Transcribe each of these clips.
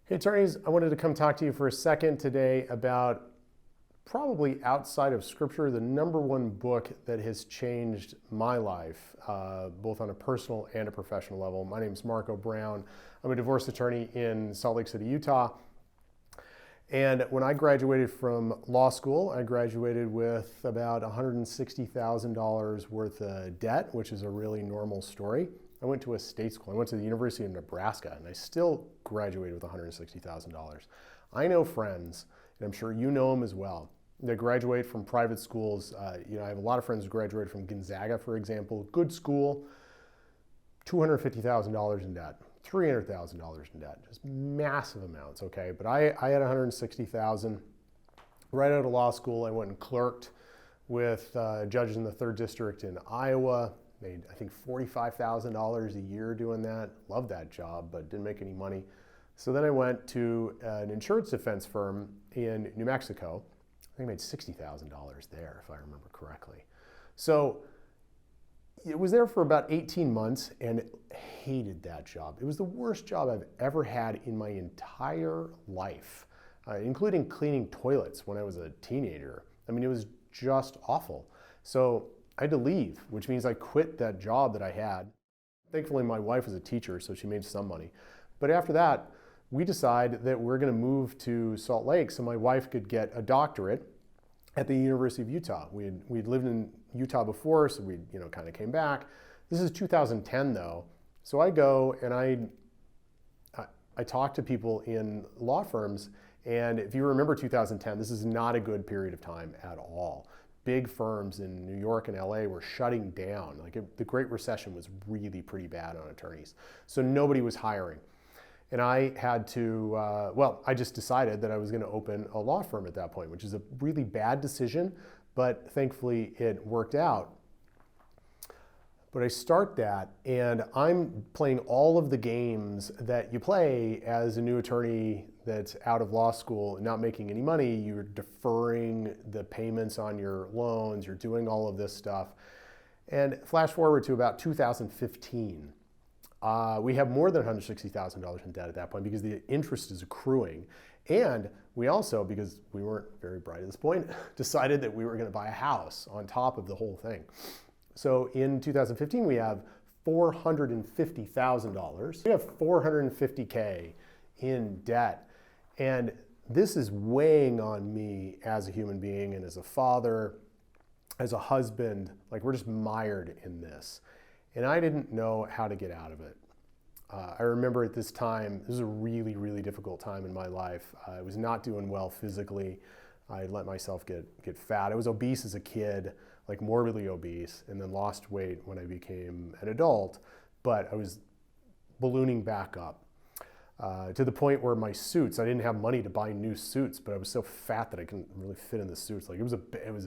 Hey attorneys, I wanted to come talk to you for a second today about probably outside of scripture, the number one book that has changed my life, both on a personal and a professional level. My name is Marco Brown. I'm a divorce attorney in Salt Lake City, Utah. And when I graduated from law school, I graduated with about $160,000 worth of debt, which is a really normal story. I went to a state school. I went to the University of Nebraska, and I still graduated with $160,000. I know friends, and I'm sure you know them as well, that graduate from private schools. I have a lot of friends who graduated from Gonzaga, for example, good school, $250,000 in debt, $300,000 in debt, just massive amounts, okay? But I had $160,000. Right out of law school, I went and clerked with judges in the 3rd District in Iowa. Made, I think, $45,000 a year doing that. Loved that job, but didn't make any money. So then I went to an insurance defense firm in New Mexico. I think I made $60,000 there, if I remember correctly. So it was there for about 18 months and hated that job. It was the worst job I've ever had in my entire life, including cleaning toilets when I was a teenager. I mean, it was just awful. So I had to leave, which means I quit that job that I had. Thankfully, my wife was a teacher, so she made some money. But after that, we decided that we're going to move to Salt Lake so my wife could get a doctorate at the University of Utah. We'd lived in Utah before, so we kind of came back. This is 2010 though. So I go and I talk to people in law firms, and if you remember 2010, this is not a good period of time at all. Big firms in New York and LA were shutting down. The Great Recession was really pretty bad on attorneys. So nobody was hiring. And I had to, I just decided that I was going to open a law firm at that point, which is a really bad decision, but thankfully it worked out. But I start that, and I'm playing all of the games that you play as a new attorney that's out of law school and not making any money. You're deferring the payments on your loans. You're doing all of this stuff. And flash forward to about 2015. We have more than $160,000 in debt at that point because the interest is accruing. And we also, because we weren't very bright at this point, decided that we were going to buy a house on top of the whole thing. So in 2015, we have $450,000. We have $450K in debt. And this is weighing on me as a human being and as a father, as a husband. Like, we're just mired in this. And I didn't know how to get out of it. I remember at this time, this was a really, really difficult time in my life. I was not doing well physically. I let myself get fat. I was obese as a kid, like morbidly obese, and then lost weight when I became an adult, but I was ballooning back up to the point where my suits, I didn't have money to buy new suits, but I was so fat that I couldn't really fit in the suits. Like, it was a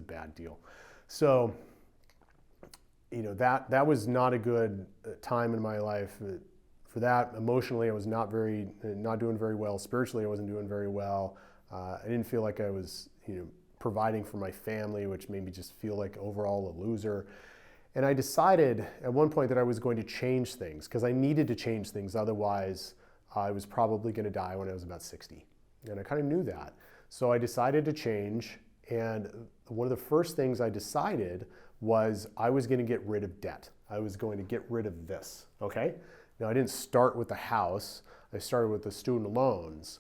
bad deal. So, that was not a good time in my life. For that, emotionally, I was not doing very well. Spiritually, I wasn't doing very well. I didn't feel like I was, providing for my family, which made me just feel like overall a loser. And I decided at one point that I was going to change things because I needed to change things. Otherwise, I was probably going to die when I was about 60. And I kind of knew that. So I decided to change. And one of the first things I decided was I was going to get rid of debt. I was going to get rid of this, okay? Now, I didn't start with the house. I started with the student loans.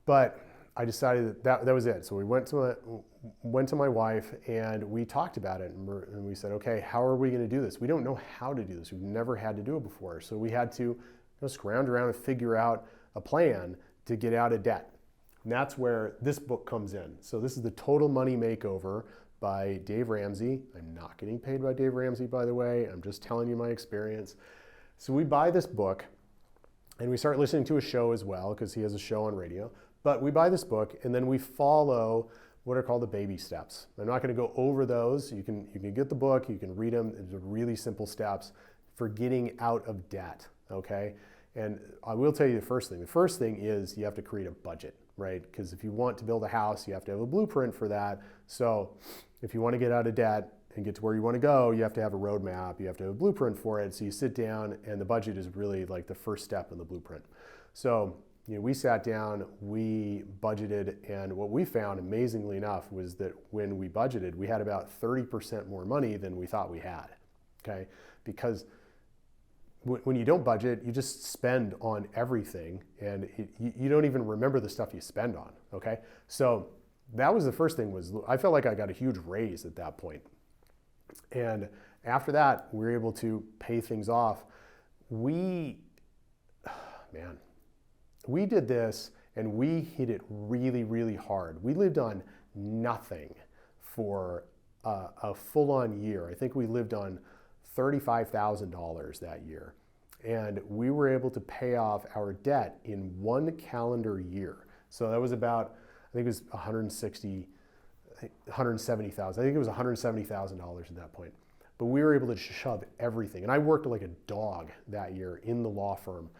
But I decided that was it. So we went to my wife and we talked about it, and we said, okay, how are we going to do this? We don't know how to do this. We've never had to do it before. So we had to scrounge around and figure out a plan to get out of debt. And that's where this book comes in. So this is The Total Money Makeover by Dave Ramsey. I'm not getting paid by Dave Ramsey, by the way. I'm just telling you my experience. So we buy this book and we start listening to a show as well, because he has a show on radio. But we buy this book and then we follow what are called the baby steps. I'm not going to go over those. You can get the book, you can read them. They're really simple steps for getting out of debt, okay? And I will tell you the first thing. The first thing is you have to create a budget, right? Because if you want to build a house, you have to have a blueprint for that. So if you want to get out of debt and get to where you want to go, you have to have a roadmap, you have to have a blueprint for it. So you sit down, and the budget is really like the first step in the blueprint. So we sat down, we budgeted, and what we found, amazingly enough, was that when we budgeted, we had about 30% more money than we thought we had, okay? Because when you don't budget, you just spend on everything, and you don't even remember the stuff you spend on, okay? So that was the first thing. Was I felt like I got a huge raise at that point. And after that, we were able to pay things off. We did this, and we hit it really, really hard. We lived on nothing for a full-on year. I think we lived on $35,000 that year. And we were able to pay off our debt in 1 calendar year. So that was about, I think it was $170,000. I think it was $170,000 at that point. But we were able to shove everything. And I worked like a dog that year in the law firm.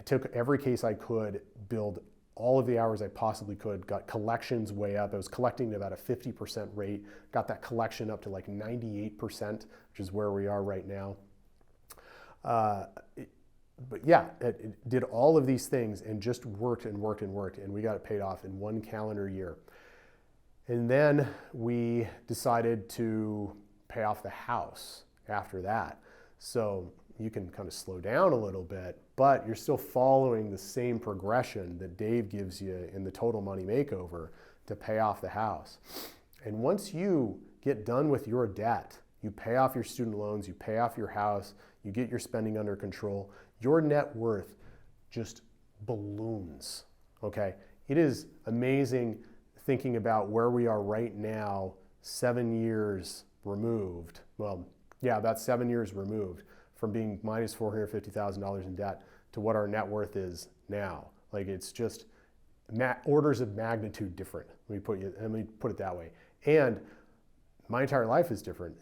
Took every case I could, billed all of the hours I possibly could, got collections way up. I was collecting at about a 50% rate, got that collection up to like 98%, which is where we are right now. But yeah, it did all of these things and just worked, and we got it paid off in 1 calendar year. And then we decided to pay off the house after that. So you can kind of slow down a little bit, but you're still following the same progression that Dave gives you in the Total Money Makeover to pay off the house. And once you get done with your debt, you pay off your student loans, you pay off your house, you get your spending under control, your net worth just balloons, okay? It is amazing thinking about where we are right now, 7 years removed. Well, yeah, about 7 years removed from being minus $450,000 in debt to what our net worth is now. Like, it's just orders of magnitude different. Let me put it that way. And my entire life is different.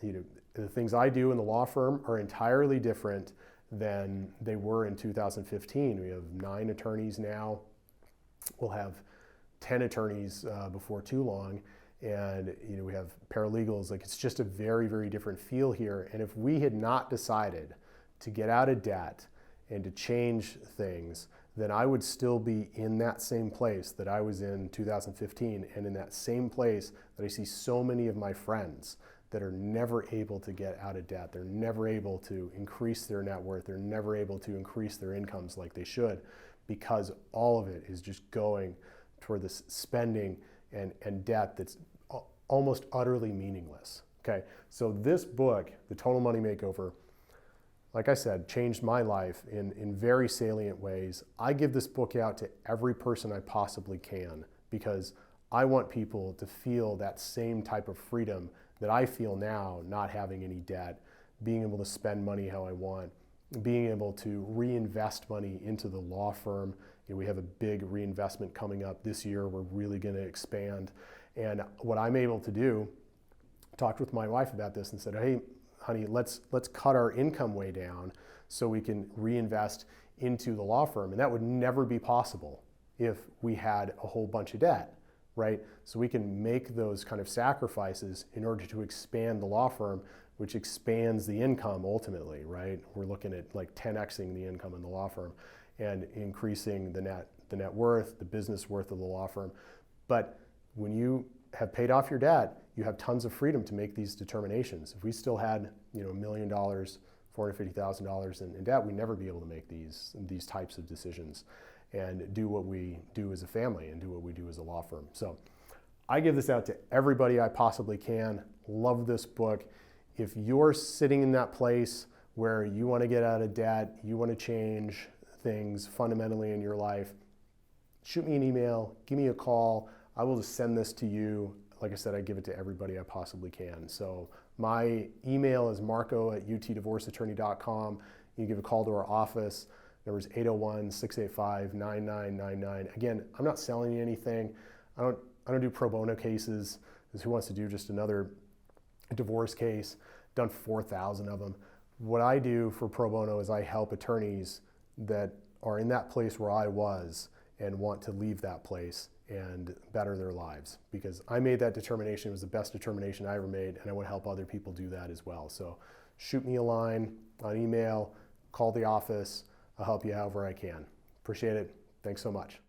The things I do in the law firm are entirely different than they were in 2015. We have 9 attorneys now. We'll have 10 attorneys before too long. And we have paralegals. Like, it's just a very, very different feel here. And if we had not decided to get out of debt and to change things, then I would still be in that same place that I was in 2015, and in that same place that I see so many of my friends that are never able to get out of debt. They're never able to increase their net worth. They're never able to increase their incomes like they should, because all of it is just going toward this spending and debt that's almost utterly meaningless. Okay, so this book, The Total Money Makeover, like I said, changed my life in very salient ways. I give this book out to every person I possibly can, because I want people to feel that same type of freedom that I feel now, not having any debt, being able to spend money how I want, being able to reinvest money into the law firm. We have a big reinvestment coming up this year. We're really going to expand. And what I'm able to do, talked with my wife about this and said, hey, honey, let's cut our income way down so we can reinvest into the law firm. And that would never be possible if we had a whole bunch of debt, right? So we can make those kind of sacrifices in order to expand the law firm, which expands the income ultimately, right? We're looking at like 10xing the income in the law firm and increasing the net worth, the business worth of the law firm. But when you have paid off your debt, you have tons of freedom to make these determinations. If we still had, $1 million, $450,000 in debt, we'd never be able to make these types of decisions and do what we do as a family and do what we do as a law firm. So I give this out to everybody I possibly can. Love this book. If you're sitting in that place where you want to get out of debt, you want to change things fundamentally in your life, shoot me an email, give me a call. I will just send this to you. Like I said, I give it to everybody I possibly can. So my email is marco@utdivorceattorney.com. You can give a call to our office. Number is 801-685-9999. Again, I'm not selling you anything. I don't do pro bono cases. Because who wants to do just another divorce case? Done 4,000 of them. What I do for pro bono is I help attorneys that are in that place where I was and want to leave that place and better their lives, because I made that determination. It was the best determination I ever made, and I want to help other people do that as well. So shoot me a line on email, call the office. I'll help you however I can. Appreciate it. Thanks so much.